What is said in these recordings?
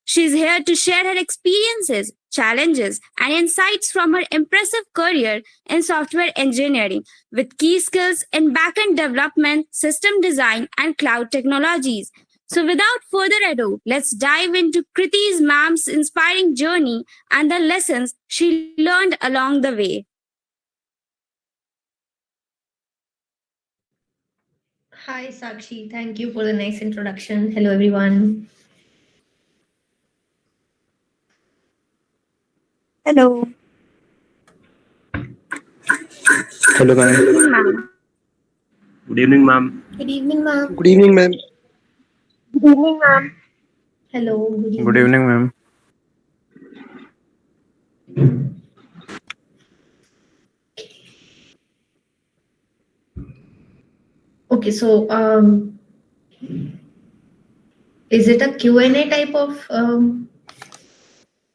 She's here to share her experiences, challenges, and insights from her impressive career in software engineering with key skills in backend development, system design, and cloud technologies. So, without further ado, let's dive into Kriti's ma'am's inspiring journey and the lessons she learned along the way. Hi, Sakshi. Thank you for the nice introduction. Hello, everyone. Hello. Hello, ma'am. Ma'am. Good evening, ma'am. Good evening, ma'am. Good evening, ma'am. Good evening, ma'am. Hello. Good evening, ma'am. Okay, so is it a Q&A type of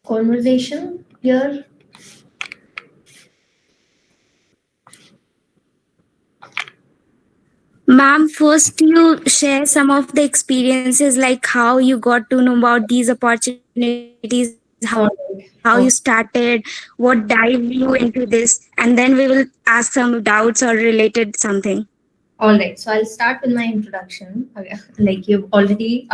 conversation here? Ma'am, first you share some of the experiences like how you got to know about these opportunities, how you started, what dived you into this, and then we will ask some doubts or related something. All right, so I'll start with my introduction. Like you've already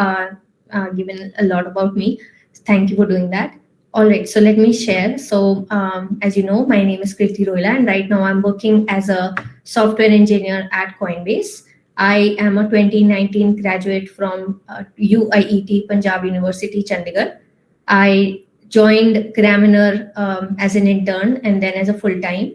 given a lot about me. Thank you for doing that. All right, so let me share. So as you know, my name is Kriti Rohilla, and right now I'm working as a software engineer at Coinbase. I am a 2019 graduate from UIET, Punjab University, Chandigarh. I joined Gramener as an intern and then as a full-time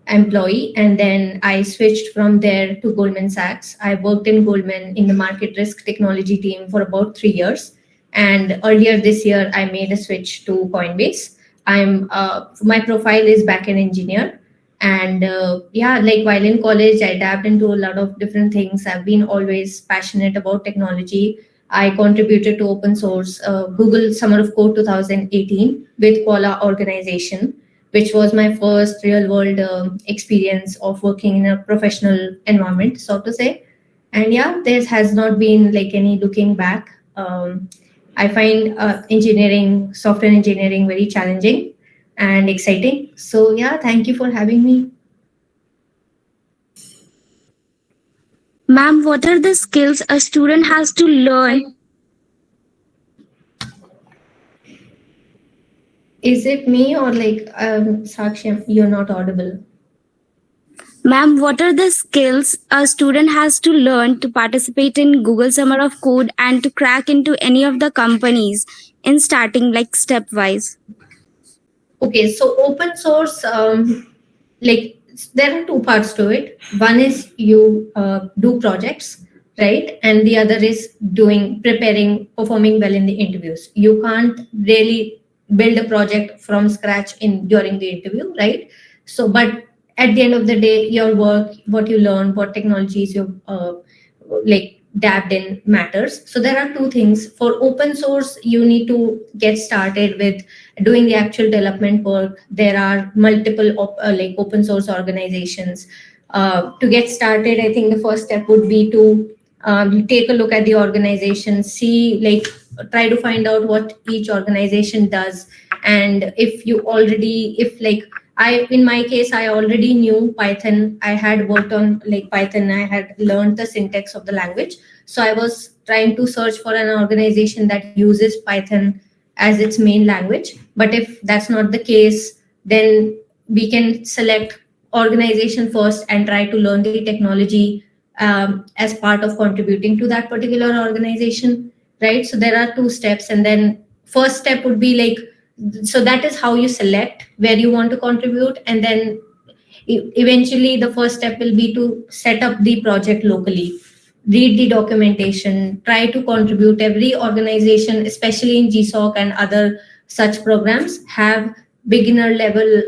employee, and then I switched from there to Goldman Sachs. I worked in Goldman in the market risk technology team for about 3 years, and earlier this year I made a switch to Coinbase. I'm my profile is backend engineer, and yeah, like while in college I dabbed into a lot of different things. I've been always passionate about technology. I contributed to open source Google Summer of Code 2018 with Koala organization, which was my first real world experience of working in a professional environment, so to say. And yeah, there has not been like any looking back. I find software engineering, very challenging and exciting. So yeah, thank you for having me. Ma'am, what are the skills a student has to learn? Is it me or like Sakshi, you're not audible? Ma'am, what are the skills a student has to learn to participate in Google Summer of Code and to crack into any of the companies in starting like stepwise? Okay, so open source, like there are two parts to it. One is you do projects, right? And the other is preparing, performing well in the interviews. You can't really build a project from scratch during the interview, right? So, but at the end of the day, your work, what you learn, what technologies you like dabbed in matters. So there are two things. For open source, you need to get started with doing the actual development work. There are multiple like open source organizations. To get started, I think the first step would be to take a look at the organization, see, like, try to find out what each organization does. And if like in my case, I already knew Python. I had worked on like Python. I had learned the syntax of the language. So I was trying to search for an organization that uses Python as its main language. But if that's not the case, then we can select organization first and try to learn the technology as part of contributing to that particular organization, right? So there are two steps. And then first step would be like, so that is how you select where you want to contribute. And then eventually the first step will be to set up the project locally, read the documentation, try to contribute. Every organization, especially in GSOC and other such programs, have beginner level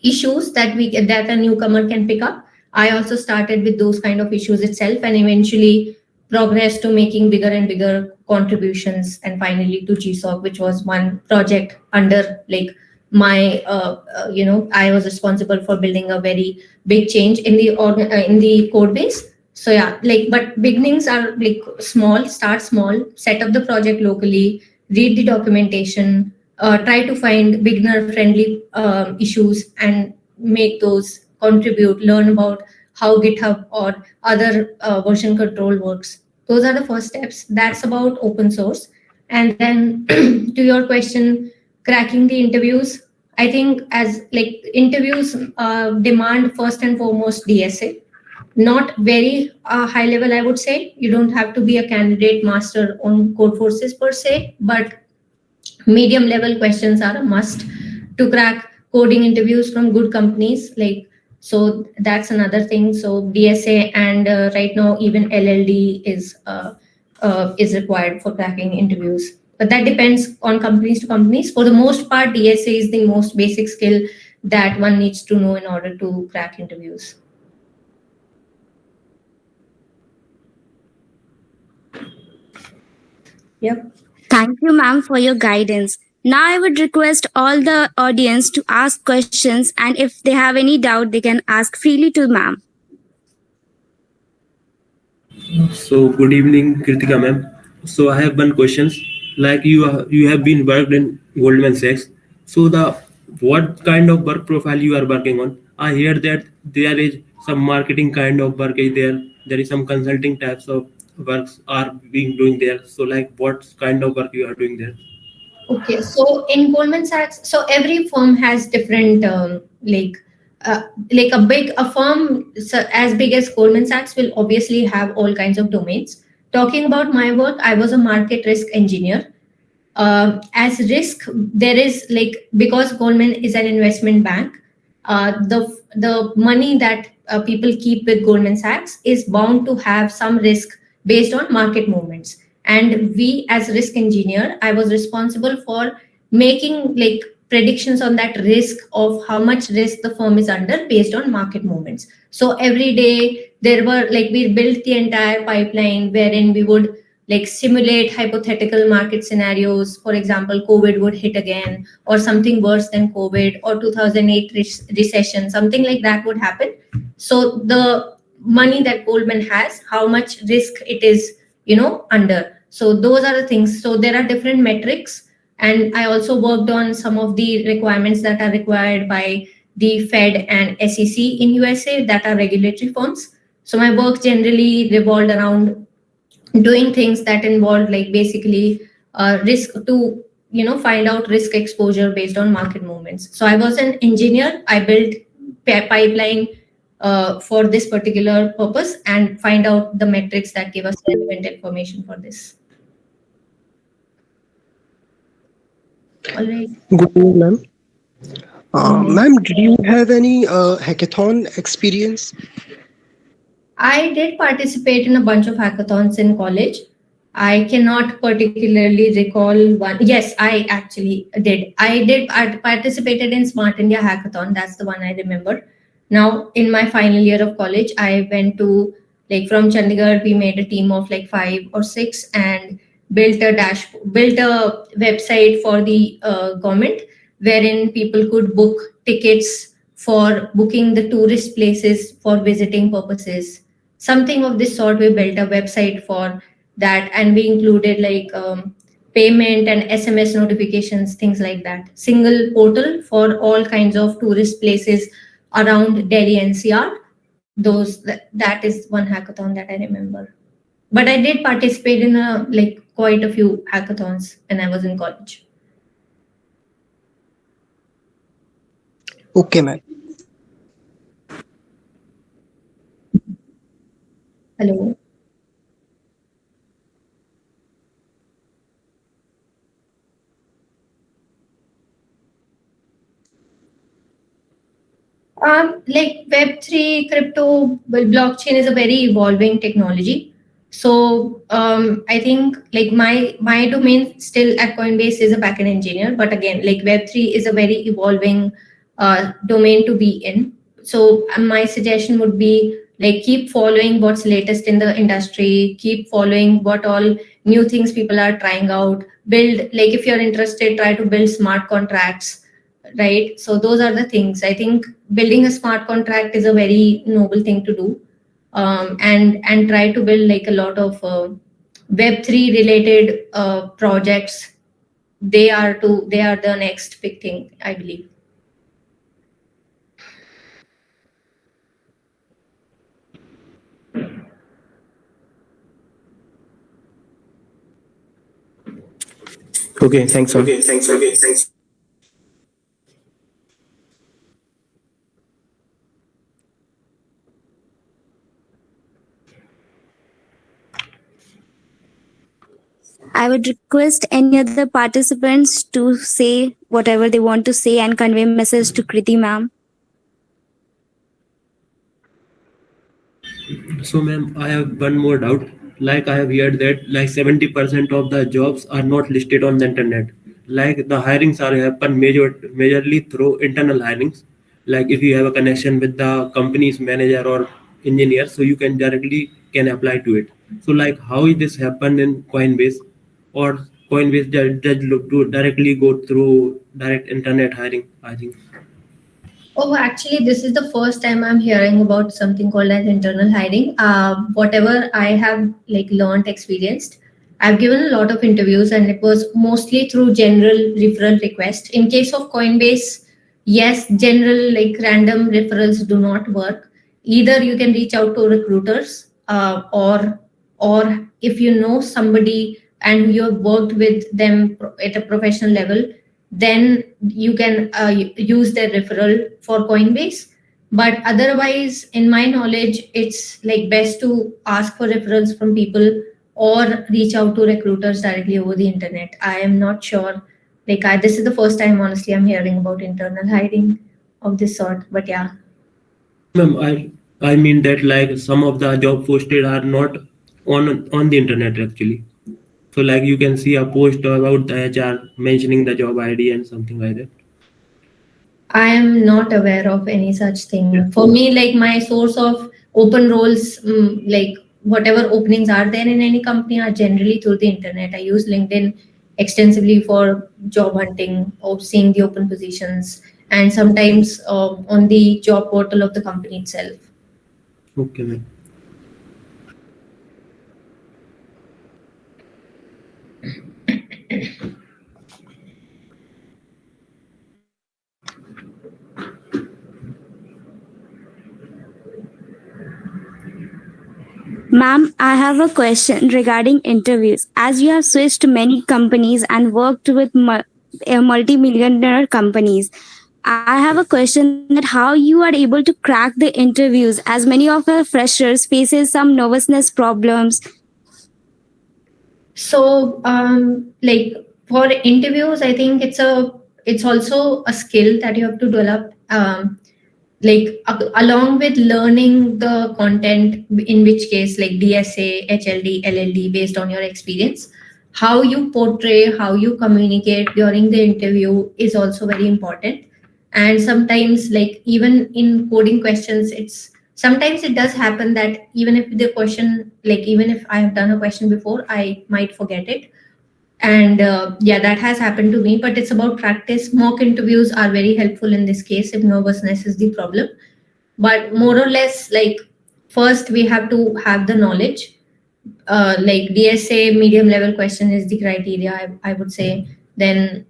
issues that a newcomer can pick up. I also started with those kind of issues itself, and eventually progressed to making bigger and bigger contributions, and finally to GSOC, which was one project under like my I was responsible for building a very big change in the code base. So yeah, like, but beginnings are like small. Start small, set up the project locally, read the documentation, try to find beginner-friendly issues and make those contribute, learn about how GitHub or other version control works. Those are the first steps. That's about open source. And then to your question, cracking the interviews, I think as like interviews demand first and foremost DSA, not very high level, I would say. You don't have to be a candidate master on code forces per se, but medium level questions are a must to crack coding interviews from good companies. Like, so that's another thing. So DSA and right now even LLD is required for cracking interviews. But that depends on companies to companies. For the most part, DSA is the most basic skill that one needs to know in order to crack interviews. Yep. Thank you, ma'am, for your guidance. Now I would request all the audience to ask questions, and if they have any doubt, they can ask freely to ma'am. So good evening, Kritika ma'am. So I have one question. Like you have been worked in Goldman Sachs. So what kind of work profile you are working on? I hear that there is some marketing kind of work is there. There is some consulting types of works are being doing there. So like what kind of work you are doing there? Okay, so in Goldman Sachs, so every firm has different like a firm as big as Goldman Sachs will obviously have all kinds of domains. Talking about my work, I was a market risk engineer. As risk, there is like, because Goldman is an investment bank, the money that people keep with Goldman Sachs is bound to have some risk based on market movements. And we, as risk engineer, I was responsible for making like predictions on that risk of how much risk the firm is under based on market movements. So every day there were like, we built the entire pipeline wherein we would like simulate hypothetical market scenarios. For example, COVID would hit again, or something worse than COVID, or 2008 recession, something like that would happen. So the money that Goldman has, how much risk it is, under. So those are the things. So there are different metrics. And I also worked on some of the requirements that are required by the Fed and SEC in USA that are regulatory firms. So my work generally revolved around doing things that involve like basically risk to find out risk exposure based on market movements. So I was an engineer. I built pipeline for this particular purpose and find out the metrics that give us relevant information for this. All right. Good evening, ma'am. Ma'am, did you have any hackathon experience? I did participate in a bunch of hackathons in college. I cannot particularly recall one. Yes, I actually did. I participated in Smart India Hackathon. That's the one I remember. Now, in my final year of college, I went to from Chandigarh. We made a team of 5 or 6 and built a website for the government wherein people could book tickets for booking the tourist places for visiting purposes. Something of this sort. We built a website for that, and we included payment and SMS notifications, things like that. Single portal for all kinds of tourist places around Delhi NCR. That is one hackathon that I remember. But I did participate in quite a few hackathons when I was in college. Okay, ma'am. Hello. Web3, crypto, blockchain is a very evolving technology. So I think my domain still at Coinbase is a backend engineer, but again, Web3 is a very evolving domain to be in. So my suggestion would be keep following what's latest in the industry, keep following what all new things people are trying out, build, if you're interested, try to build smart contracts, right? So those are the things. I think building a smart contract is a very noble thing to do, and try to build a lot of Web3 related projects they are the next big thing, I believe. Okay, thanks, ma'am. I would request any other participants to say whatever they want to say and convey message to Kriti ma'am. So, ma'am, I have one more doubt. Like I have heard that like 70% of the jobs are not listed on the internet. Like the hirings are happen majorly through internal hirings. Like if you have a connection with the company's manager or engineer, so you can directly can apply to it. So like how is this happen in Coinbase, or Coinbase just look to directly go through direct internet hiring? I think. Oh, actually, this is the first time I'm hearing about something called as internal hiring. Whatever I have like learned, experienced, I've given a lot of interviews, and it was mostly through general referral request. In case of Coinbase, yes, general like random referrals do not work. Either you can reach out to recruiters, or if you know somebody and you have worked with them at a professional level, then you can use their referral for Coinbase. But otherwise, in my knowledge, it's like best to ask for referrals from people or reach out to recruiters directly over the internet. I am not sure. Like, this is the first time, honestly, I'm hearing about internal hiring of this sort. But yeah. Ma'am, I mean that like some of the job posted are not on the internet actually. So like you can see a post about the HR mentioning the job ID and something like that. I am not aware of any such thing. For me, like my source of open roles, like whatever openings are there in any company are generally through the internet. I use LinkedIn extensively for job hunting or seeing the open positions, and sometimes on the job portal of the company itself. Okay, ma'am. Ma'am, I have a question regarding interviews. As you have switched to many companies and worked with multi-millionaire companies, I have a question that how you are able to crack the interviews, as many of our freshers faces some nervousness problems. So, like for interviews, I think it's also a skill that you have to develop. Like along with learning the content, in which case like DSA, HLD, LLD, based on your experience, how you portray, how you communicate during the interview is also very important. And sometimes, like even in coding questions, it's sometimes it does happen that even if the question, like even if I have done a question before, I might forget it. And yeah, that has happened to me, but it's about practice. Mock interviews are very helpful in this case if nervousness is the problem. But more or less, like first we have to have the knowledge. Like DSA medium level question is the criteria, I would say. Then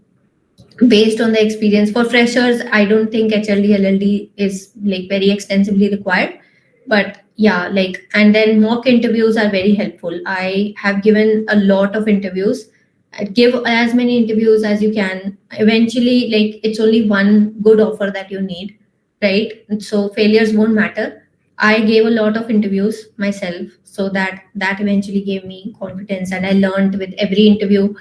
based on the experience for freshers, I don't think HLD LLD is like very extensively required. But yeah, like, and then mock interviews are very helpful. I have given a lot of interviews. Give as many interviews as you can. Eventually, like, it's only one good offer that you need, right? And so failures won't matter. I gave a lot of interviews myself, so that eventually gave me confidence, and I learned with every interview.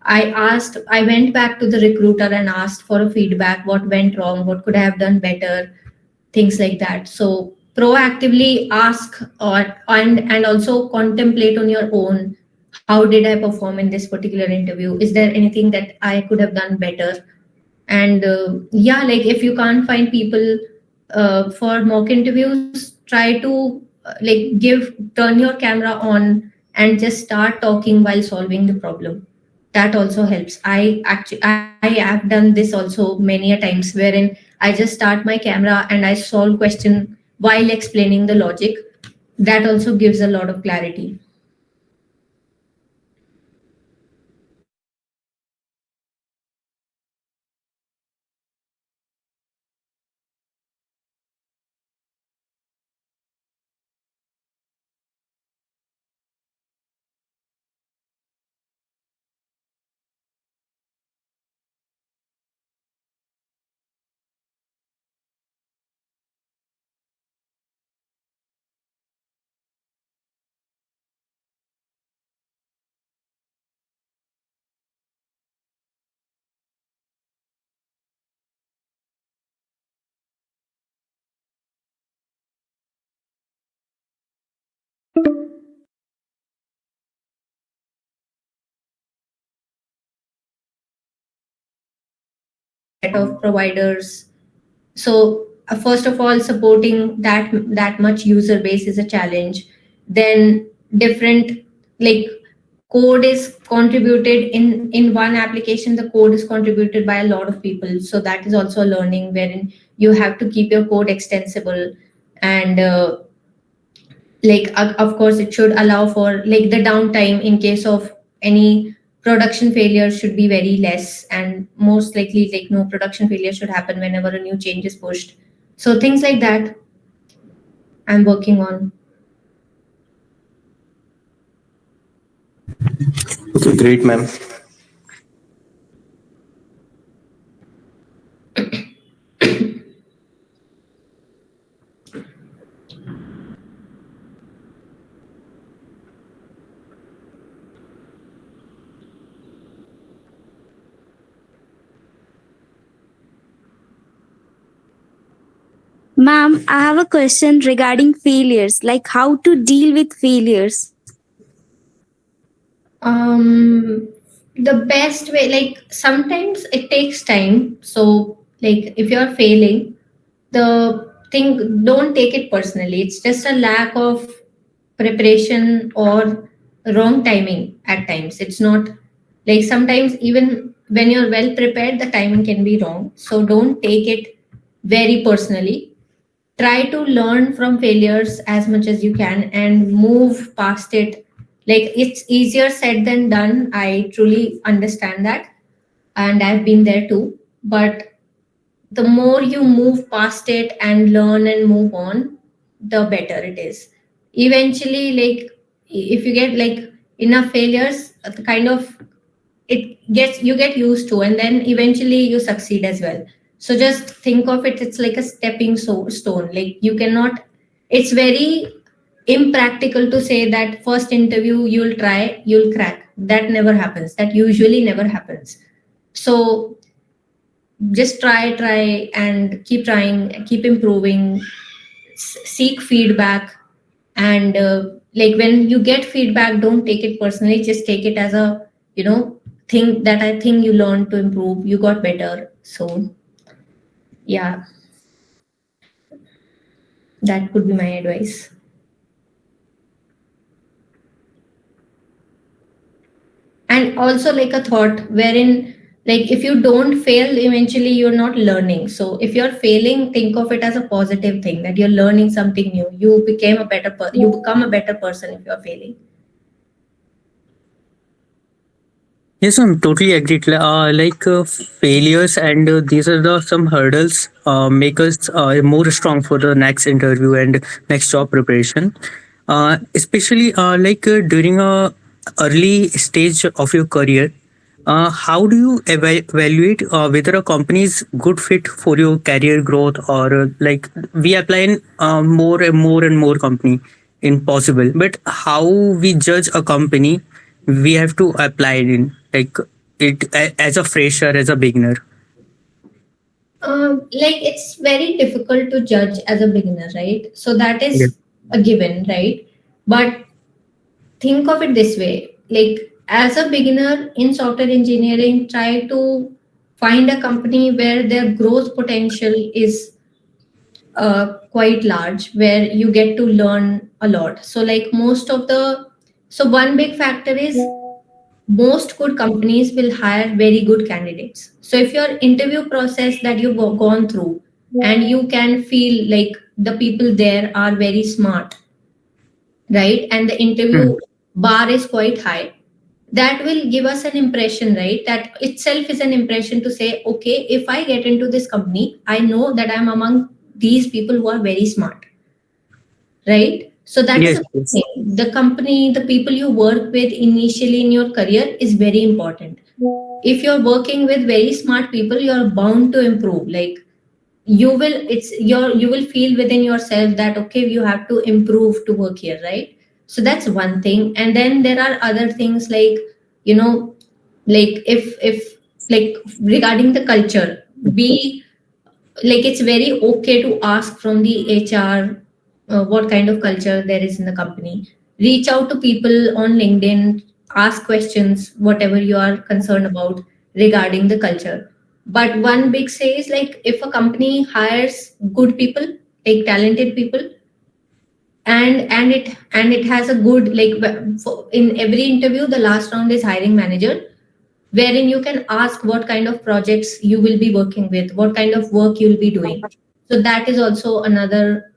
I went back to the recruiter and asked for a feedback, what went wrong, what could I have done better, things like that. So proactively ask, and also contemplate on your own, how did I perform in this particular interview? Is there anything that I could have done better? And yeah, like if you can't find people for mock interviews, try to like turn your camera on and just start talking while solving the problem. That also helps. I have done this also many a times, wherein I just start my camera and I solve question while explaining the logic. That also gives a lot of clarity. Set of providers. So first of all, supporting that much user base is a challenge. Then different, like, code is contributed in one application, the code is contributed by a lot of people, so that is also a learning wherein you have to keep your code extensible. And of course it should allow for, like, the downtime in case of any production failure should be very less, and most likely, like, no production failure should happen whenever a new change is pushed. So things like that I'm working on. Okay, great, ma'am. Ma'am, I have a question regarding failures, like how to deal with failures. The best way, like, sometimes it takes time. So, like, if you're failing, the thing, don't take it personally. It's just a lack of preparation or wrong timing at times. It's not, like, sometimes even when you're well prepared, the timing can be wrong. So don't take it very personally. Try to learn from failures as much as you can and move past it. Like, it's easier said than done, I truly understand that, and I've been there too. But the more you move past it and learn and move on, the better it is. Eventually, like, if you get, like, enough failures, the kind of, you get used to, and then eventually you succeed as well. So just think of it, it's like a stepping stone. Like, you cannot, it's very impractical to say that first interview you'll try, you'll crack. That never happens. That usually never happens. So just try and keep trying, keep improving, seek feedback. And like, when you get feedback, don't take it personally, just take it as a, thing that I think you learned to improve, you got better. So yeah, that would be my advice. And also, like, a thought wherein, like, if you don't fail, eventually you're not learning. So if you're failing, think of it as a positive thing, that you're learning something new. You became a better you become a better person if you're failing. Yes, I'm totally agreed. Failures and these are the some hurdles make us more strong for the next interview and next job preparation. Especially during a early stage of your career, how do you evaluate whether a company is good fit for your career growth, or we apply in more and more and more company in possible, but how we judge a company we have to apply it in, as a fresher, as a beginner? Like, it's very difficult to judge as a beginner, right? So that is Yeah. a given, right? But think of it this way, like, as a beginner in software engineering, try to find a company where their growth potential is quite large, where you get to learn a lot. So, like, so one big factor is, most good companies will hire very good candidates. So if your interview process that you've gone through, and you can feel like the people there are very smart, right, and the interview bar is quite high, that will give us an impression, right? That itself is an impression to say, okay, if I get into this company, I know that I'm among these people who are very smart, right? So that is Yes, a yes. thing. The company, the people you work with initially in your career is very important. If you're working with very smart people, you're bound to improve. Like, you will feel within yourself that, okay, you have to improve to work here, right? So that's one thing. And then there are other things, like, like, if like, regarding the culture, we, like, it's very okay to ask from the HR what kind of culture there is in the company. reach out to people on LinkedIn, ask questions, whatever you are concerned about regarding the culture. But one big say is like if a company hires good people, like talented people, and it has a good like in every interview, the last round is hiring manager, wherein you can ask what kind of projects you will be working with, what kind of work you'll be doing. So that is also another,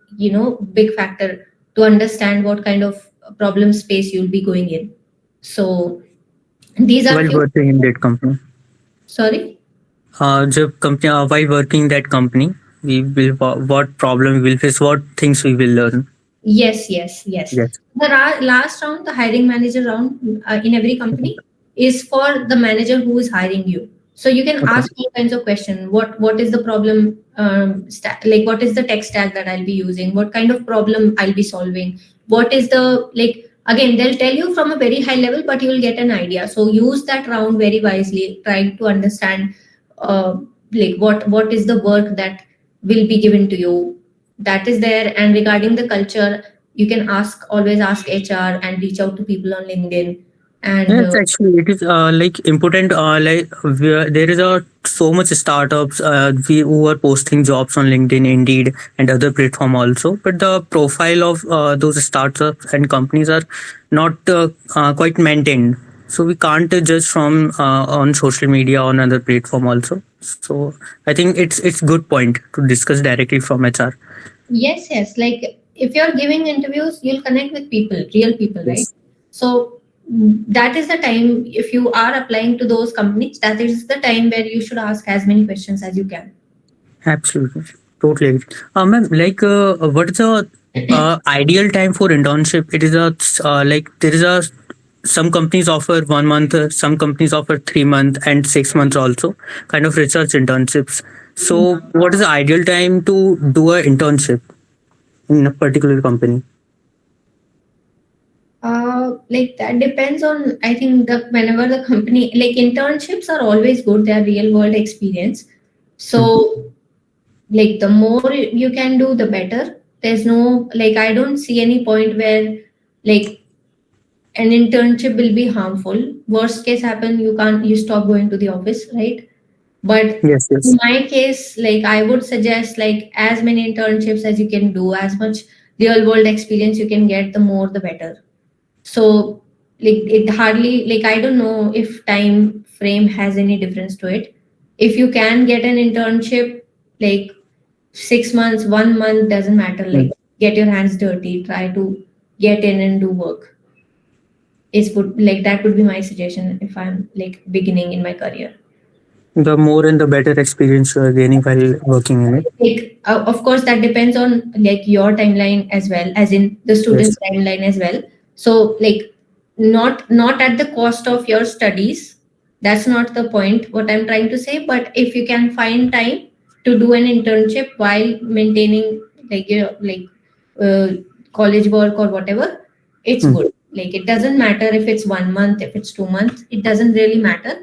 big factor to understand what kind of problem space you'll be going in. So these are While few. working in that company, Sorry. जब company while working that company, we will what problem we will face, what things we will learn. Yes. Yes. The last round, the hiring manager round in every company is for the manager who is hiring you. So you can Okay. ask all kinds of questions. What is the problem? Like what is the tech stack that I'll be using? What kind of problem I'll be solving? What is the like? Again, they'll tell you from a very high level, but you will get an idea. So use that round very wisely, trying to understand like what is the work that will be given to you, that is there. And regarding the culture, you can always ask HR and reach out to people on LinkedIn. And Yes, actually, it is like important. There is so much startups who are posting jobs on LinkedIn, Indeed, and other platform also. But the profile of those startups and companies are not quite maintained. So we can't judge from on social media on other platform also. So I think it's good point to discuss directly from HR. yes, like if you're giving interviews, you'll connect with people, real people, right? Yes. So that is the time, if you are applying to those companies, that is the time where you should ask as many questions as you can. Absolutely, totally agree. Ma'am, like, what is the ideal time for internship? It is a like there is a some companies offer 1 month, some companies offer 3 month and 6 months also, kind of research internships. So, what is the ideal time to do a internship in a particular company? Like that depends on, I think, the whenever the company, like internships are always good, they are real world experience. So like the more you can do, the better. There's no, like I don't see any point where like an internship will be harmful. Worst case happen, you stop going to the office, right? But Yes, in yes. my case, like I would suggest like as many internships as you can do, as much real world experience you can get, the more the better. So like it hardly, like I don't know if time frame has any difference to it. If you can get an internship, like 6 months, 1 month, doesn't matter. Like get your hands dirty, try to get in and do work. Is would like that would be my suggestion if I'm like beginning in my career. The more and the better experience you are gaining while working in it. Like of course that depends on like your timeline as well, as in the student's Yes. timeline as well. So like not at the cost of your studies, that's not the point what I'm trying to say. But if you can find time to do an internship while maintaining like uh, college work or whatever, it's Hmm. good. Like it doesn't matter if it's 1 month, if it's 2 months, it doesn't really matter.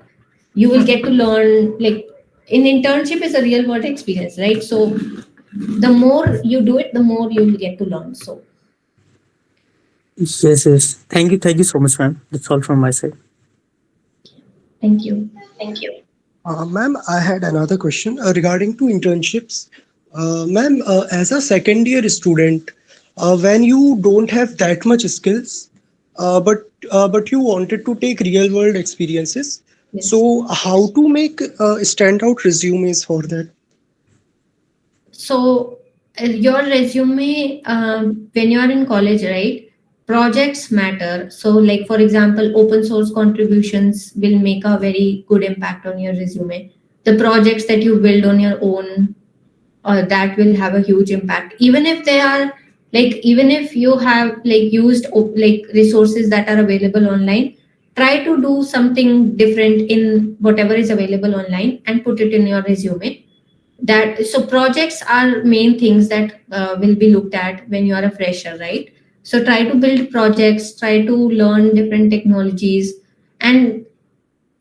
You will get to learn, like in internship is a real world experience, right? So the more you do it, the more you'll get to learn. So Yes, yes. Thank you so much, ma'am. That's all from my side. thank you. Ma'am, I had another question regarding to internships. Ma'am, as a second year student, when you don't have that much skills, but you wanted to take real world experiences, Yes. so how to make standout resumes for that? So your resume, when you are in college, right? Projects matter. So like for example, open source contributions will make a very good impact on your resume. The projects that you build on your own, that will have a huge impact. Even if they are like, even if you have like used like resources that are available online, try to do something different in whatever is available online and put it in your resume. That so projects are main things that will be looked at when you are a fresher, right? So try to build projects, try to learn different technologies, and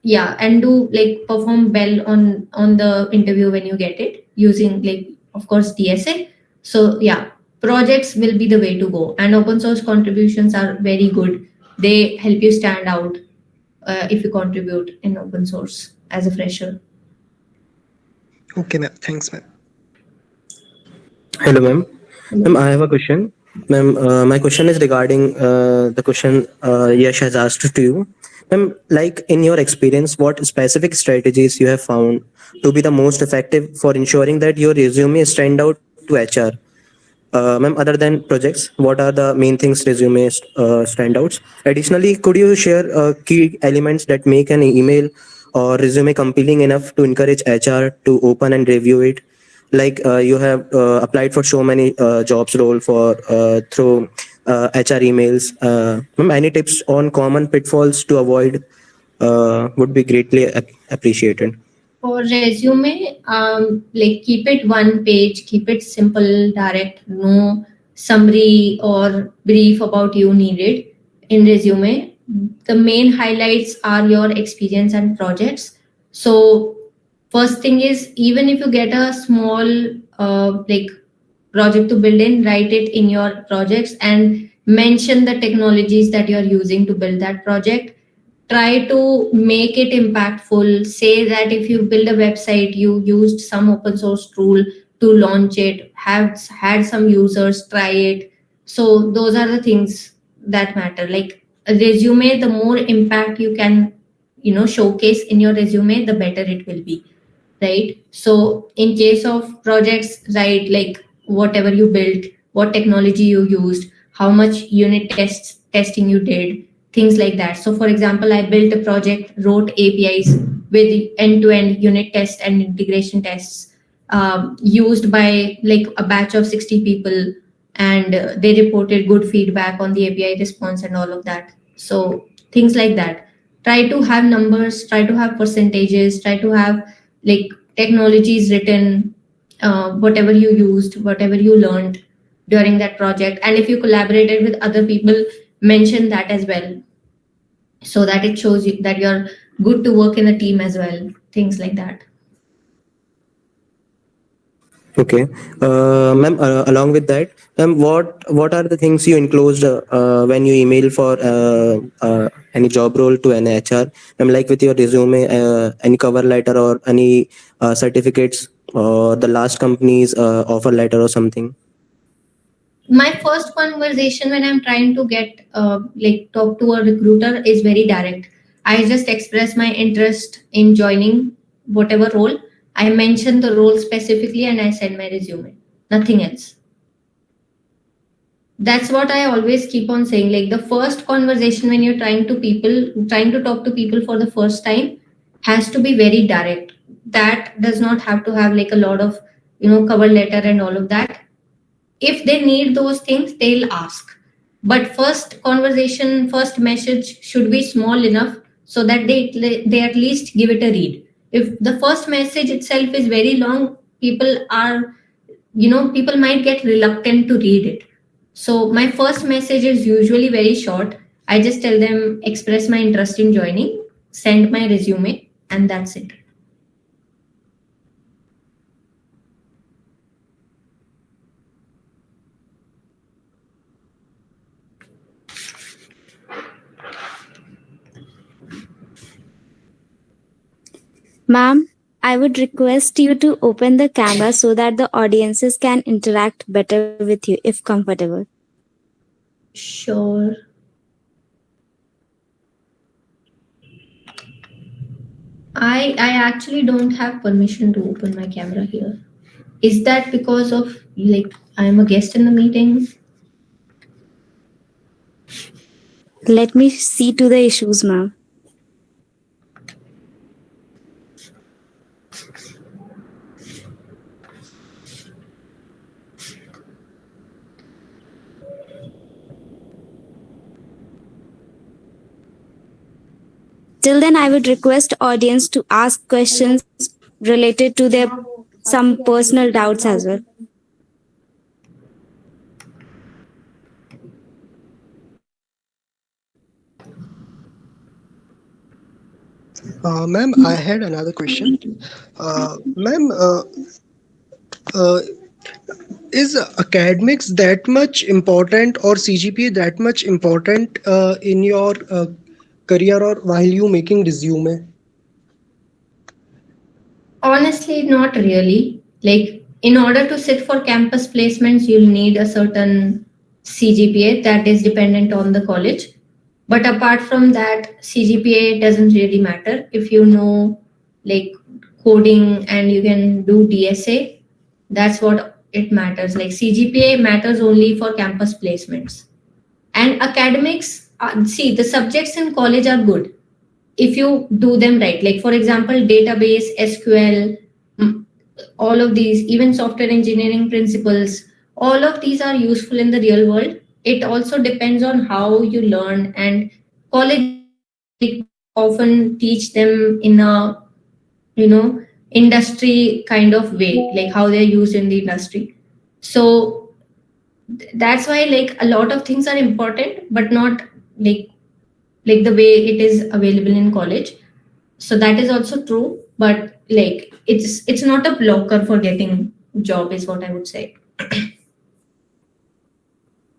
yeah, and do like perform well on the interview when you get it, using like of course DSA. So yeah, projects will be the way to go. And open source contributions are very good. They help you stand out if you contribute in open source as a fresher. Okay, ma'am. Thanks, ma'am. Hello, ma'am. Ma'am, I have a question. Ma'am, my question is regarding the question Yash has asked to you. Ma'am, like in your experience, what specific strategies you have found to be the most effective for ensuring that your resume stand out to HR? Ma'am, other than projects, what are the main things resume standouts? Additionally, could you share key elements that make an email or resume compelling enough to encourage HR to open and review it? Like you have applied for so many jobs role for through HR emails. Ma'am, any tips on common pitfalls to avoid would be greatly appreciated. For resume, like keep it one page, keep it simple, direct, no summary or brief about you needed in resume. The main highlights are your experience and projects. So first thing is, even if you get a small like project to build in, write it in your projects and mention the technologies that you're using to build that project. Try to make it impactful. Say that if you build a website, you used some open source tool to launch it, have had some users try it. So those are the things that matter. Like a resume, the more impact you can, showcase in your resume, the better it will be, right? So in case of projects, right, like whatever you built, what technology you used, how much unit testing you did, things like that. So for example, I built a project, wrote APIs with end-to-end unit test and integration tests, used by like a batch of 60 people, and they reported good feedback on the API response and all of that. So things like that. Try to have numbers, try to have percentages, try to have like technologies written, whatever you used, whatever you learned during that project. And if you collaborated with other people, mention that as well, so that it shows you that you're good to work in a team as well, things like that. Okay, ma'am. Along with that, ma'am, what are the things you enclosed when you email for any job role to an HR? Ma'am, like with your resume, any cover letter or any certificates or the last company's offer letter or something. My first conversation when I'm trying to get like talk to a recruiter is very direct. I just express my interest in joining whatever role. I mention the role specifically and I send my resume, nothing else. That's what I always keep on saying. Like the first conversation when you're trying to talk to people for the first time has to be very direct. That does not have to have like a lot of cover letter and all of that. If they need those things, they'll ask. But first conversation, first message should be small enough so that they at least give it a read. If the first message itself is very long, people might get reluctant to read it. So my first message is usually very short. I just tell them, express my interest in joining, send my resume, and that's it. Ma'am, I would request you to open the camera so that the audiences can interact better with you if comfortable. Sure. I actually don't have permission to open my camera here. Is that because of like I'm a guest in the meeting? Let me see to the issues, ma'am. Till then, I would request audience to ask questions related to their some personal doubts as well. Ma'am, I had another question. Ma'am, uh, is academics that much important or CGPA that much important in your career or while you making resume? Honestly, not really. Like, in order to sit for campus placements, you'll need a certain CGPA that is dependent on the college. But apart from that, CGPA doesn't really matter. If you know like coding and you can do DSA, that's what it matters. Like, CGPA matters only for campus placements. And academics, see, the subjects in college are good if you do them right. Like, for example, database, SQL, all of these, even software engineering principles, all of these are useful in the real world. It also depends on how you learn, and colleges like often teach them in a, you know, industry kind of way, like how they're used in the industry. So that's why like a lot of things are important, but not like the way it is available in college. So that is also true, but like it's not a blocker for getting job, is what I would say.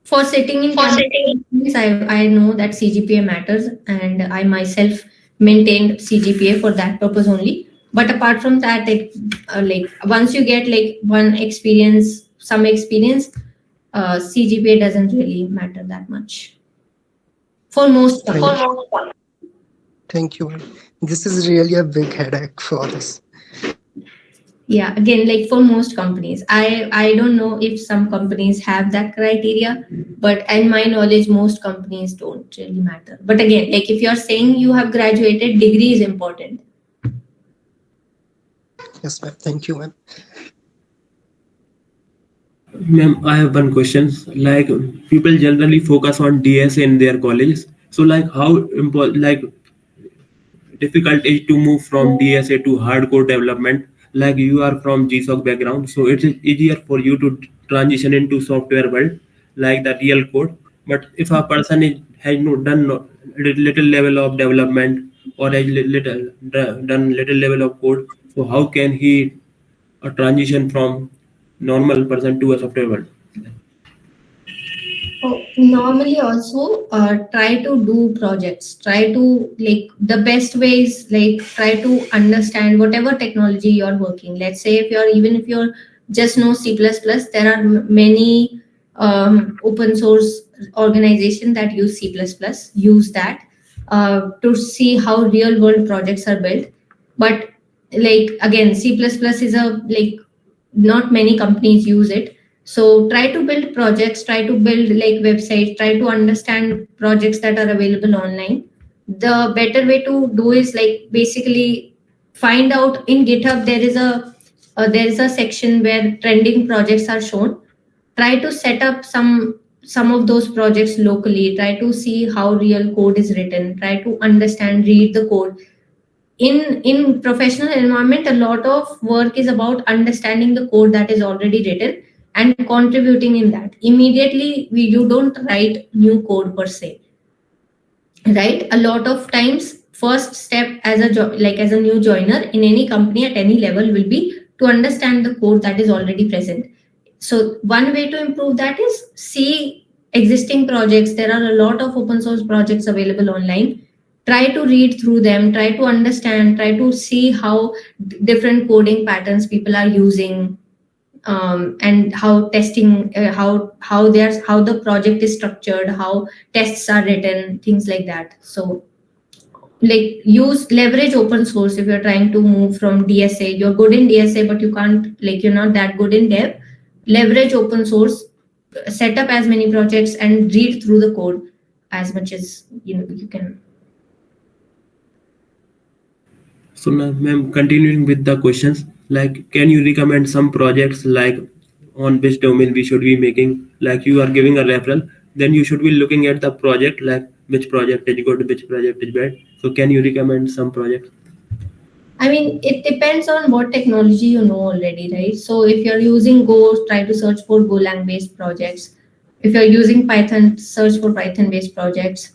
For sitting in campus, I know that CGPA matters, and I myself maintained CGPA for that purpose only. But apart from that, like once you get like some experience, CGPA doesn't really matter that much for most Thank companies. you. Thank you. This is really a big headache for us. Yeah, again, like for most companies, I don't know if some companies have that criteria, but in my knowledge, most companies don't really matter. But again, like if you're saying you have graduated, degree is important. Yes, ma'am. Thank you, ma'am. Ma'am, I have one question. Like people generally focus on DSA in their colleges. So like how difficult is to move from DSA to hardcore development? Like you are from GSOC background, so it is easier for you to transition into software world, like the real code. But if a person has little level of development or has done little level of code, so how can he transition from normal person to a software world? So normally also try to do projects. Try to like the best way is like try to understand whatever technology you're working. Let's say if you're just know C++, there are many open source organization that use C++. Use that to see how real world projects are built. But like again, C++ is a like not many companies use it. So try to build projects, try to build like websites, try to understand projects that are available online. The better way to do is like basically find out in GitHub there is a section where trending projects are shown. Try to set up some of those projects locally. Try to see how real code is written. Try to understand, read the code. In professional environment, a lot of work is about understanding the code that is already written and contributing in that. Immediately you don't write new code per se, right? A lot of times first step as as a new joiner in any company at any level will be to understand the code that is already present. So one way to improve that is see existing projects. There are a lot of open source projects available online. Try to read through them, try to understand, try to see how different coding patterns people are using, and how testing, how the project is structured, how tests are written, things like that. So like leverage open source. If you're trying to move from DSA, you're good in DSA but you can't, like you're not that good in dev, leverage open source, set up as many projects and read through the code as much as you can. So now, ma'am, continuing with the questions, like can you recommend some projects like on which domain we should be making? Like you are giving a referral, then you should be looking at the project, like which project is good, which project is bad. So can you recommend some projects? I mean, it depends on what technology you know already, right? So if you're using Go, try to search for Golang based projects. If you're using Python, search for Python based projects.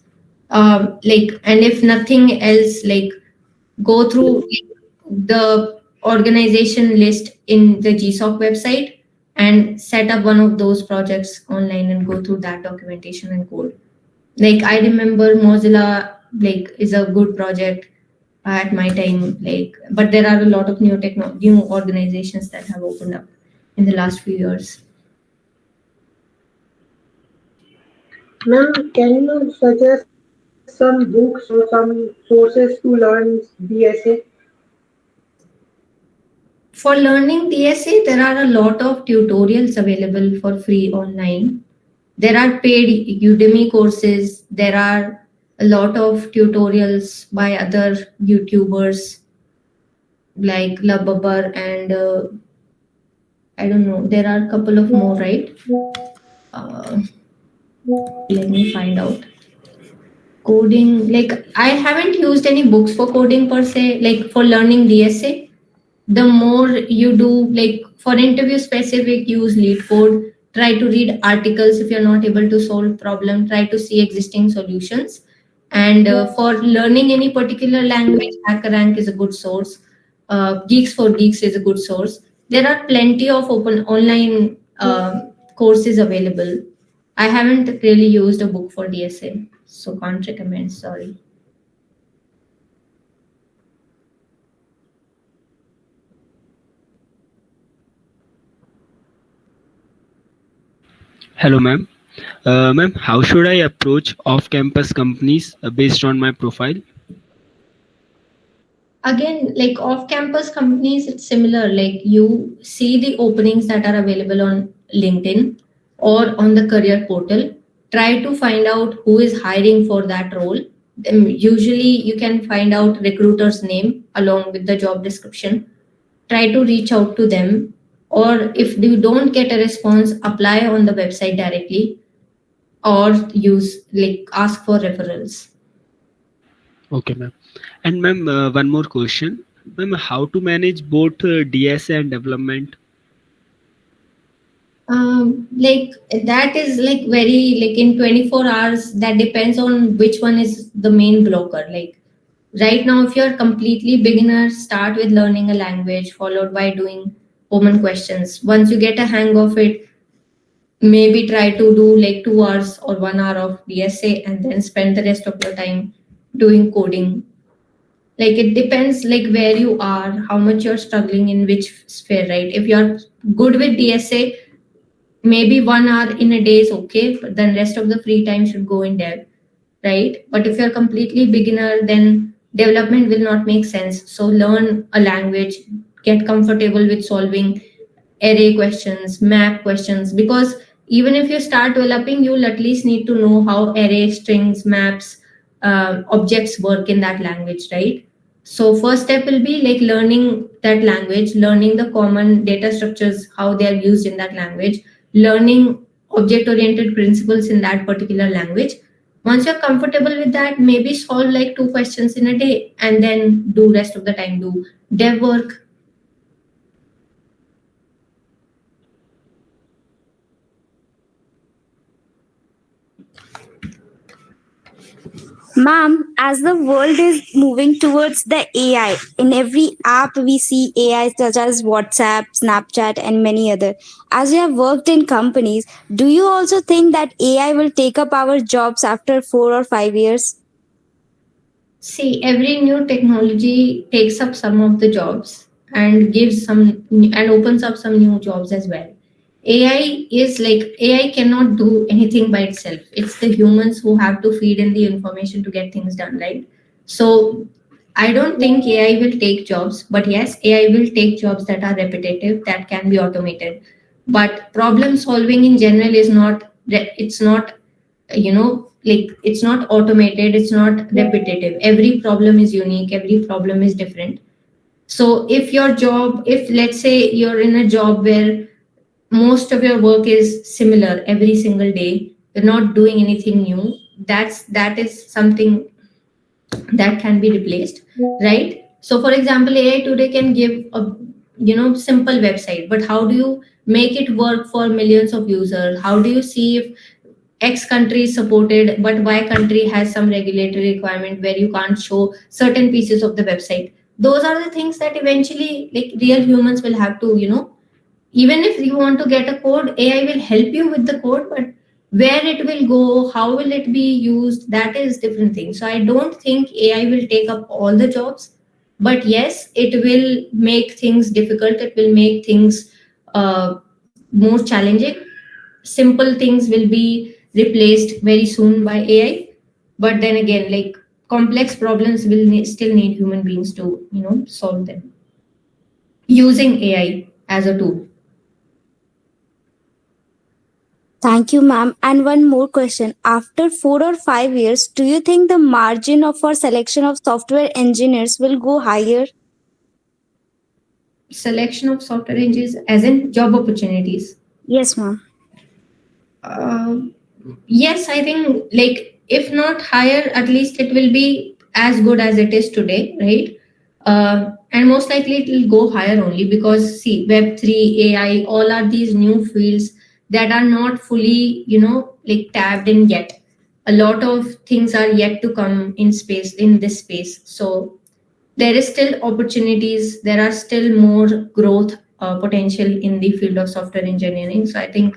And if nothing else, like go through the organization list in the GSOC website and set up one of those projects online and go through that documentation and code. Like I remember Mozilla like is a good project at my time, like, but there are a lot of new organizations that have opened up in the last few years. Ma'am, can you suggest some books or some sources to learn DSA? For learning DSA, there are a lot of tutorials available for free online. There are paid Udemy courses. There are a lot of tutorials by other YouTubers like Lababar and I don't know. There are a couple of more, right? Let me find out. Coding, like I haven't used any books for coding per se, like for learning DSA. The more you do, like for interview specific, use lead code. Try to read articles if you're not able to solve problem. Try to see existing solutions. And for learning any particular language, HackerRank is a good source. Geeks for Geeks is a good source. There are plenty of open online courses available. I haven't really used a book for DSA, so can't recommend, sorry. Hello, ma'am. Ma'am, how should I approach off-campus companies based on my profile? Again, like off-campus companies, it's similar. Like you see the openings that are available on LinkedIn or on the career portal. Try to find out who is hiring for that role. Then usually you can find out recruiter's name along with the job description. Try to reach out to them, or if you don't get a response, apply on the website directly or use like ask for referrals. Okay, ma'am. And ma'am, one more question. Ma'am, how to manage both DSA and development? Like that is like very like in 24 hours, that depends on which one is the main blocker. Like right now, if you're completely beginner, start with learning a language followed by doing open questions. Once you get a hang of it, maybe try to do like 2 hours or 1 hour of DSA and then spend the rest of your time doing coding. Like it depends like where you are, how much you're struggling in which sphere, right? If you're good with DSA, maybe 1 hour in a day is okay, but then rest of the free time should go in dev, right? But if you're completely beginner, then development will not make sense. So learn a language, get comfortable with solving array questions, map questions, because even if you start developing, you'll at least need to know how array, strings, maps, objects work in that language, right? So first step will be like learning that language, learning the common data structures, how they are used in that language, learning object-oriented principles in that particular language. Once you're comfortable with that, maybe solve like 2 questions in a day and then do rest of the time do dev work. Ma'am, as the world is moving towards the AI, in every app we see AI such as WhatsApp, Snapchat, and many other. As you have worked in companies, do you also think that AI will take up our jobs after 4 or 5 years? See, every new technology takes up some of the jobs and gives some and opens up some new jobs as well. AI cannot do anything by itself. It's the humans who have to feed in the information to get things done, right? So I don't think AI will take jobs, but yes, AI will take jobs that are repetitive, that can be automated. But problem solving in general is not, it's not, it's not automated, it's not repetitive. Every problem is unique, every problem is different. So if let's say you're in a job where most of your work is similar every single day, you're not doing anything new, that is something that can be replaced, right? So for example, AI today can give a simple website, but how do you make it work for millions of users? How do you see if X country is supported, but Y country has some regulatory requirement where you can't show certain pieces of the website? Those are the things that eventually like real humans will have to even if you want to get a code, AI will help you with the code, but where it will go, how will it be used, that is different thing. So I don't think AI will take up all the jobs, but yes, it will make things difficult. It will make things more challenging. Simple things will be replaced very soon by AI, but then again, like complex problems will still need human beings to solve them using AI as a tool. Thank you, ma'am. And one more question. After 4 or 5 years, do you think the margin for selection of software engineers will go higher? Selection of software engineers as in job opportunities. Yes, ma'am. Yes, I think, like, if not higher, at least it will be as good as it is today, right? And most likely it will go higher only because, see, Web3, AI, all are these new fields that are not fully, like tapped in yet. A lot of things are yet to come in this space. So there is still opportunities. There are still more growth potential in the field of software engineering. So I think,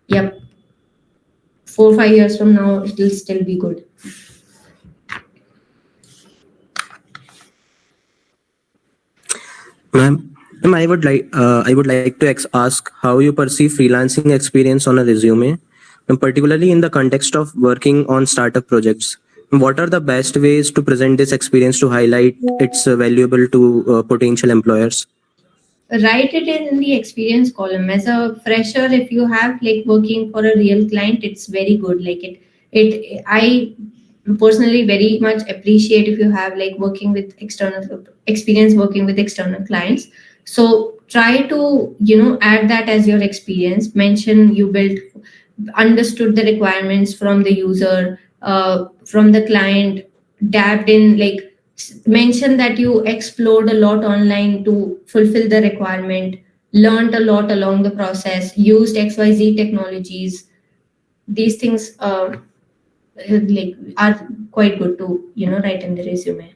yeah, 4 or 5 years from now, it will still be good. Ma'am, I would like to ask how you perceive freelancing experience on a resume, and particularly in the context of working on startup projects. What are the best ways to present this experience to highlight it's valuable to potential employers? Write it in the experience column. As a fresher, if you have like working for a real client, it's very good. Like it I personally very much appreciate if you have like working with external experience working with external clients. So try to add that as your experience. Mention you built, understood the requirements from the user, from the client, dabbed in, like mention that you explored a lot online to fulfill the requirement, learned a lot along the process, used XYZ technologies. These things like are quite good to write in the resume.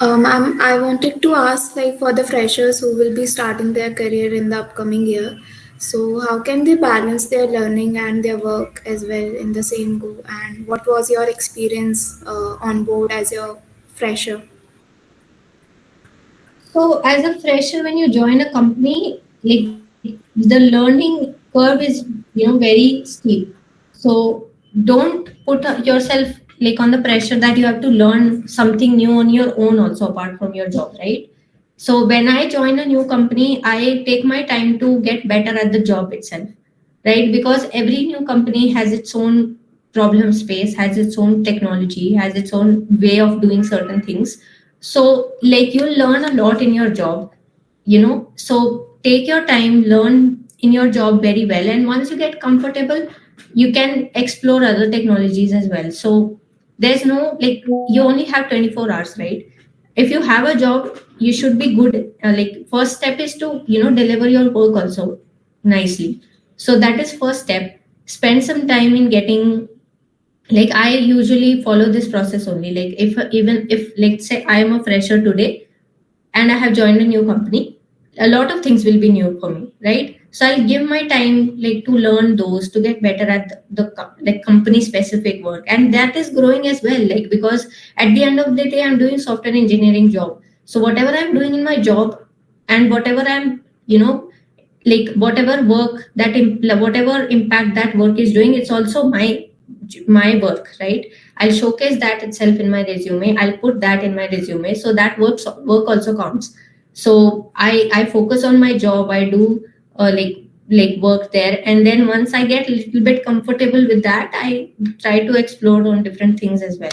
I wanted to ask, like, for the freshers who will be starting their career in the upcoming year, so how can they balance their learning and their work as well in the same go? And what was your experience on board as a fresher? So as a fresher, when you join a company, like the learning curve is very steep. So don't put yourself like on the pressure that you have to learn something new on your own also apart from your job, right? So when I join a new company, I take my time to get better at the job itself, right? Because every new company has its own problem space, has its own technology, has its own way of doing certain things. So like you'll learn a lot in your job, so take your time, learn in your job very well, and once you get comfortable, you can explore other technologies as well. So there's no, like, you only have 24 hours, right? If you have a job, you should be good. Like first step is to deliver your work also nicely. So that is first step. Spend some time in getting, like, I usually follow this process only. Like if let's say I am a fresher today and I have joined a new company, a lot of things will be new for me, right? So I'll give my time like to learn those, to get better at like company specific work, and that is growing as well. Like because at the end of the day, I'm doing software engineering job. So whatever I'm doing in my job and whatever I'm like whatever work that whatever impact that work is doing, it's also my work, right? I'll showcase that itself in my resume. I'll put that in my resume, so that work also counts. So I focus on my job. I do like work there, and then once I get a little bit comfortable with that, I try to explore on different things as well.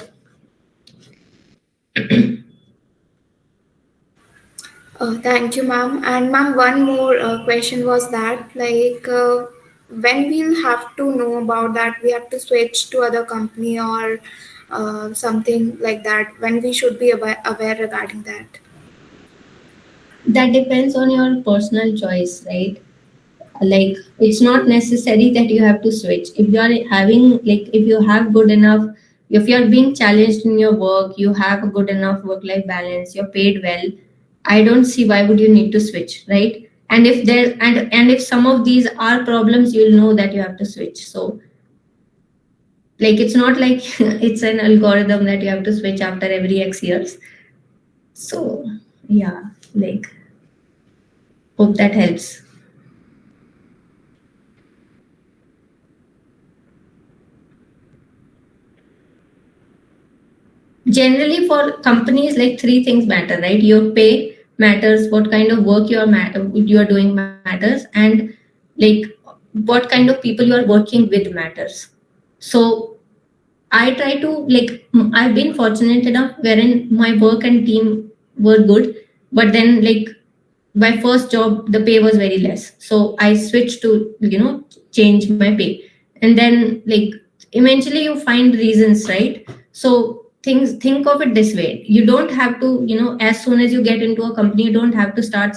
Thank you, ma'am. And ma'am, one more question was that, like, when we'll have to know about that, we have to switch to other company or something like that, when we should be aware regarding that? That depends on your personal choice, right? Like it's not necessary that you have to switch. If you are having, like, if you have good enough If you're being challenged in your work, you have a good enough work-life balance, you're paid well, I don't see why would you need to switch, right? And if there and if some of these are problems, you'll know that you have to switch. So like it's not like it's an algorithm that you have to switch after every X years. So yeah, like hope that helps. Generally for companies, like three things matter, right? Your pay matters, what kind of work you are doing matters, and like what kind of people you are working with matters. So I try to I've been fortunate enough wherein my work and team were good, but then like my first job the pay was very less, so I switched to change my pay. And then like eventually you find reasons, right? So think of it this way: you don't have to, as soon as you get into a company, you don't have to start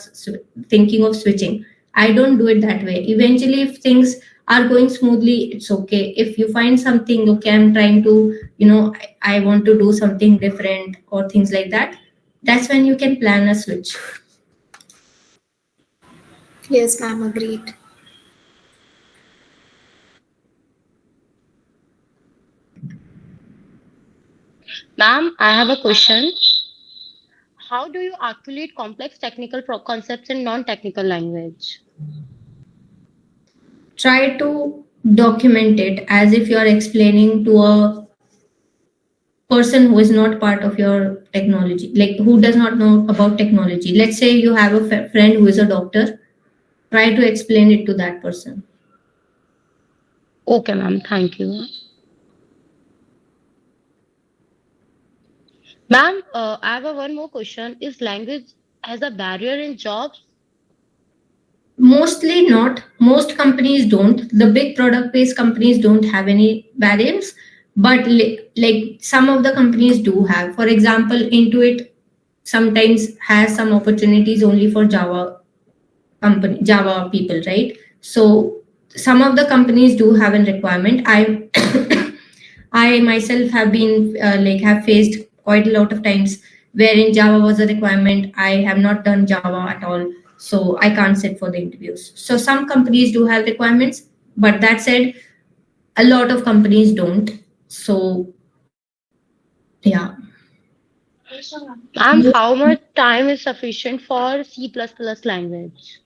thinking of switching. I don't do it that way. Eventually, if things are going smoothly, it's okay. If you find something, okay, I'm trying to, I want to do something different or things like that, that's when you can plan a switch. Yes, ma'am, agreed. Ma'am, I have a question. How do you articulate complex technical concepts in non-technical language? Try to document it as if you are explaining to a person who is not part of your technology, like who does not know about technology. Let's say you have a friend who is a doctor, try to explain it to that person. Okay, ma'am. Thank you. Ma'am, I have one more question. Is language as a barrier in jobs? Mostly not. Most companies don't. The big product based companies don't have any barriers, but like some of the companies do have. For example, Intuit sometimes has some opportunities only for Java people, right? So some of the companies do have a requirement. I myself have been have faced quite a lot of times wherein Java was a requirement. I have not done Java at all, so I can't sit for the interviews. So some companies do have requirements, but that said, a lot of companies don't. So yeah. Ma'am, how much time is sufficient for C++ language?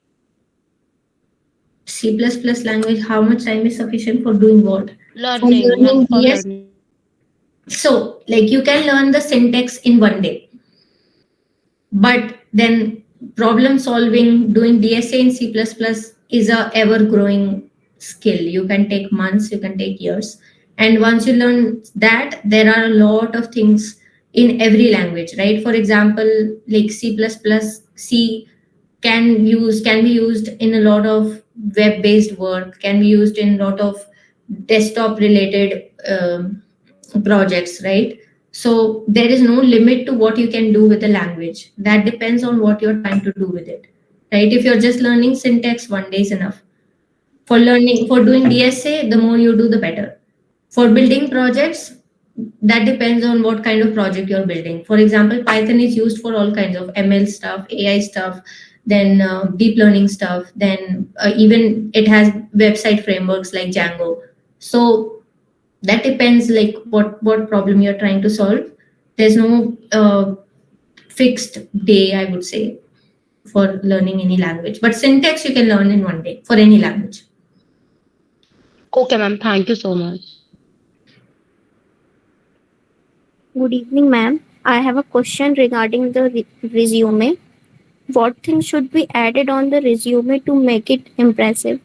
C++ language, how much time is sufficient for doing what? For Learning, learning for DS. learning. So like you can learn the syntax in one day, but then problem solving, doing DSA in C++ is a ever growing skill. You can take months, you can take years. And once you learn that, there are a lot of things in every language, right? For example, like C++, C can be used in a lot of web-based work, can be used in a lot of desktop related projects, right? So there is no limit to what you can do with a language. That depends on what you're trying to do with it, right? If you're just learning syntax, one day is enough. For doing DSA, the more you do, the better. For building projects, that depends on what kind of project you're building. For example, Python is used for all kinds of ML stuff, AI stuff, then deep learning stuff, then even it has website frameworks like Django. So that depends like what problem you're trying to solve. There's no fixed day, I would say, for learning any language, but syntax you can learn in one day for any language. Okay, ma'am. Thank you so much. Good evening, ma'am. I have a question regarding the resume. What things should be added on the resume to make it impressive?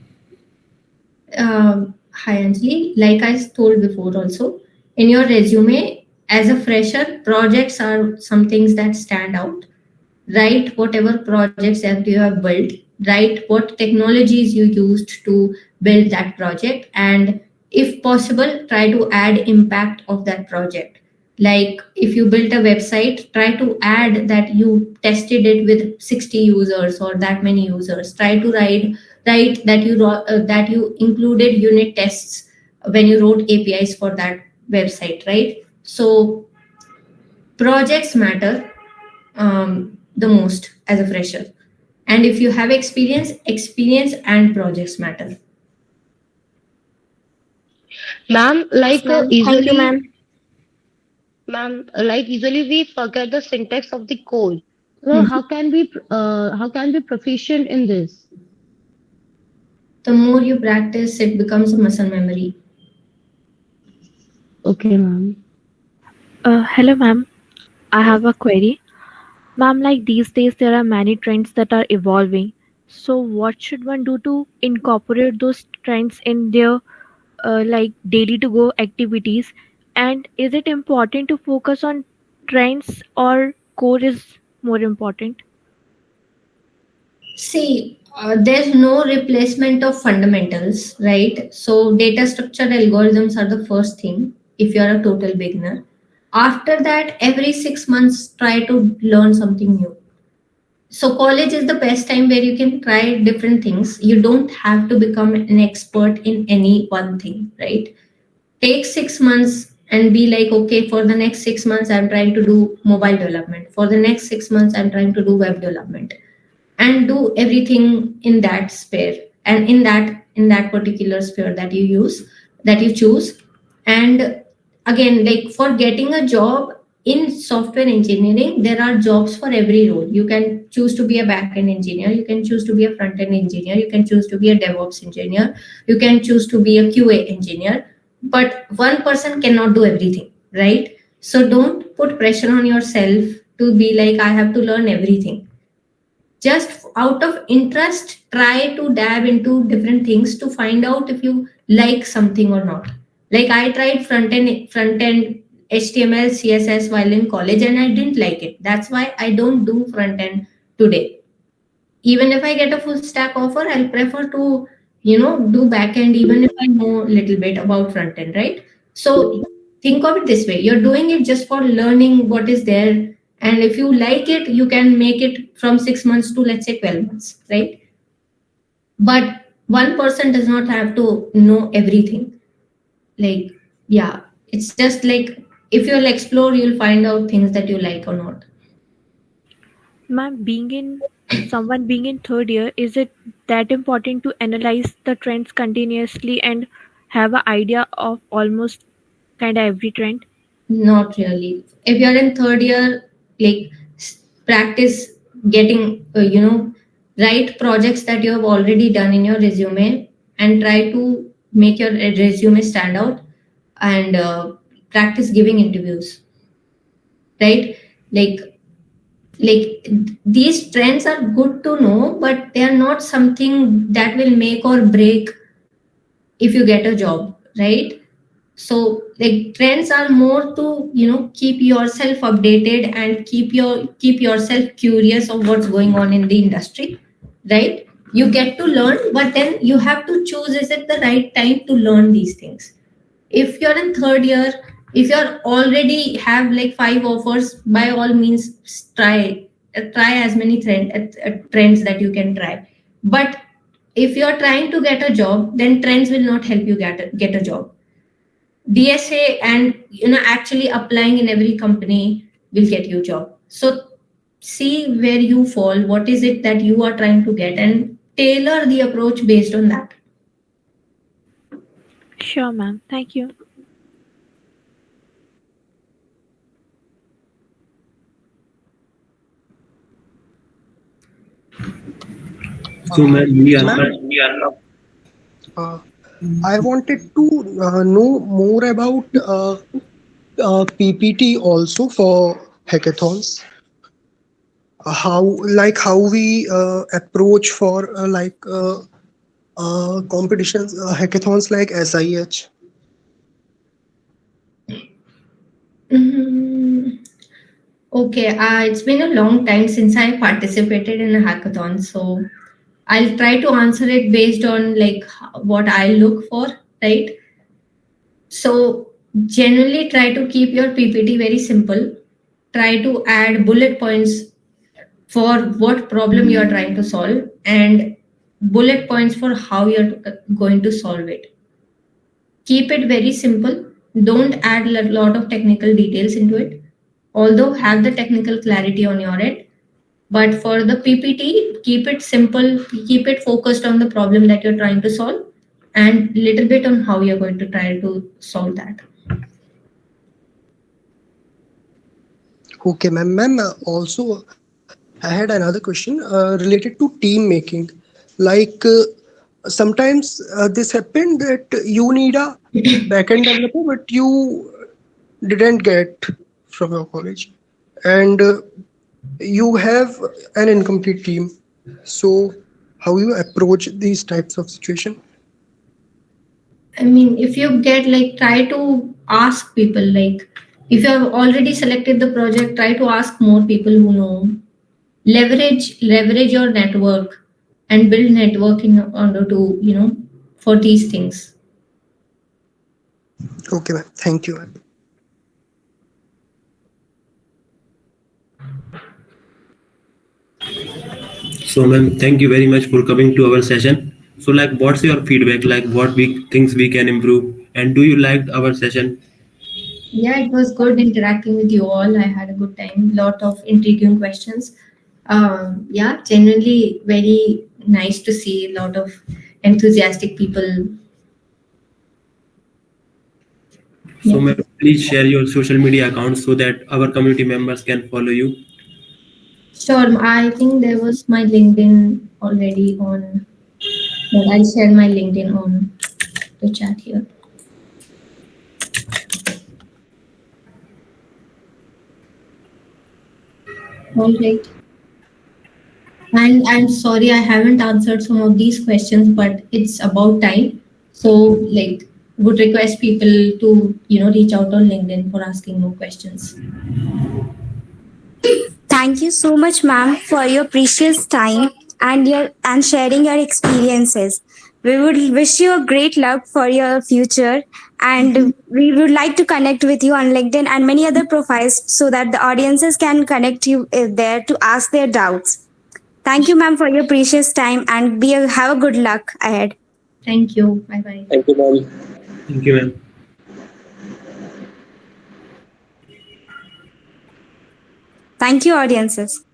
Hi Anjali, like I told before also, in your resume as a fresher, projects are some things that stand out. Write whatever projects that you have built, write what technologies you used to build that project, and if possible, try to add impact of that project. Like if you built a website, try to add that you tested it with 60 users or that many users. Try to write that you included unit tests when you wrote APIs for that website, right? So projects matter the most as a fresher. And if you have experience and projects matter. Ma'am, Yes, ma'am. Thank you, ma'am. usually we forget the syntax of the code. So Mhm. how can we proficient in this? The more you practice, it becomes a muscle memory. Okay, ma'am. Hello, ma'am. I have a query. Ma'am, like these days, there are many trends that are evolving. So, what should one do to incorporate those trends in their like daily to go activities? And is it important to focus on trends or core is more important? See, there's no replacement of fundamentals, right? So data structure algorithms are the first thing if you're a total beginner. After that, every 6 months, try to learn something new. So college is the best time where you can try different things. You don't have to become an expert in any one thing, right? Take 6 months and be like, okay, for the next 6 months, I'm trying to do mobile development. For the next 6 months, I'm trying to do web development, and do everything in that sphere and in that particular sphere that you choose. And again, like for getting a job in software engineering, there are jobs for every role. You can choose to be a back-end engineer, you can choose to be a front-end engineer, you can choose to be a DevOps engineer, you can choose to be a QA engineer, but one person cannot do everything, right? So don't put pressure on yourself to be like, I have to learn everything. Just out of interest, try to dab into different things to find out if you like something or not. Like I tried front end HTML CSS while in college and I didn't like it. That's why I don't do front end today. Even if I get a full stack offer, I'll prefer to do back end even if I know a little bit about front end, right? So think of it this way: you're doing it just for learning what is there, and if you like it, you can make it from 6 months to, let's say, 12 months, right? But one person does not have to know everything. Like, yeah, it's just like if you'll explore, you'll find out things that you like or not. Ma'am, being in third year, is it that important to analyze the trends continuously and have an idea of almost kind of every trend? Not really. If you're in third year, like practice getting, write projects that you have already done in your resume and try to make your resume stand out, and practice giving interviews, right? Like these trends are good to know, but they are not something that will make or break if you get a job, right? So like trends are more to keep yourself updated and keep yourself curious of what's going on in the industry, right? You get to learn, but then you have to choose, is it the right time to learn these things? If you're in third year, if you're already have like 5 offers, by all means try as many trends that you can try. But if you're trying to get a job, then trends will not help you get a job. DSA and actually applying in every company will get you a job. So see where you fall, what is it that you are trying to get, and tailor the approach based on that. Sure, ma'am. Thank you. So, ma'am, we are Ma'am, I wanted to know more about PPT also for hackathons. How we approach for competitions, hackathons like SIH. Okay, it's been a long time since I participated in a hackathon, so I'll try to answer it based on like what I look for, right? So generally try to keep your PPT very simple. Try to add bullet points for what problem you are trying to solve and bullet points for how you're going to solve it. Keep it very simple don't add a lot of technical details into it, although have the technical clarity on your end. But for the PPT, keep it simple, keep it focused on the problem that you're trying to solve, and little bit on how you're going to try to solve that. Okay, ma'am. Ma'am, also, I had another question related to team making. Like, sometimes this happened that you need a backend developer, but you didn't get from your college, and you have an incomplete team. So, how you approach these types of situation? I mean, if you get like, try to ask people, like, if you have already selected the project, try to ask more people who know. Leverage your network and build network in order to, for these things. Okay, ma'am. Thank you, ma'am. So, ma'am, thank you very much for coming to our session. So, like, what's your feedback? Like, what we things we can improve, and do you like our session? Yeah, it was good interacting with you all. I had a good time. Lot of intriguing questions. Yeah, genuinely very nice to see a lot of enthusiastic people. So, Yeah. ma'am, please share your social media accounts so that our community members can follow you. Sure. I think there was my LinkedIn already on. But I'll share my LinkedIn on the chat here. All right. And I'm sorry I haven't answered some of these questions, but it's about time. So, like, would request people to, reach out on LinkedIn for asking more questions. Thank you so much, ma'am, for your precious time and sharing your experiences. We would wish you a great luck for your future, and we would like to connect with you on LinkedIn and many other profiles so that the audiences can connect you there to ask their doubts. Thank you, ma'am, for your precious time, and have a good luck ahead. Thank you. Bye bye. Thank you, ma'am. Thank you, ma'am. Thank you, audiences.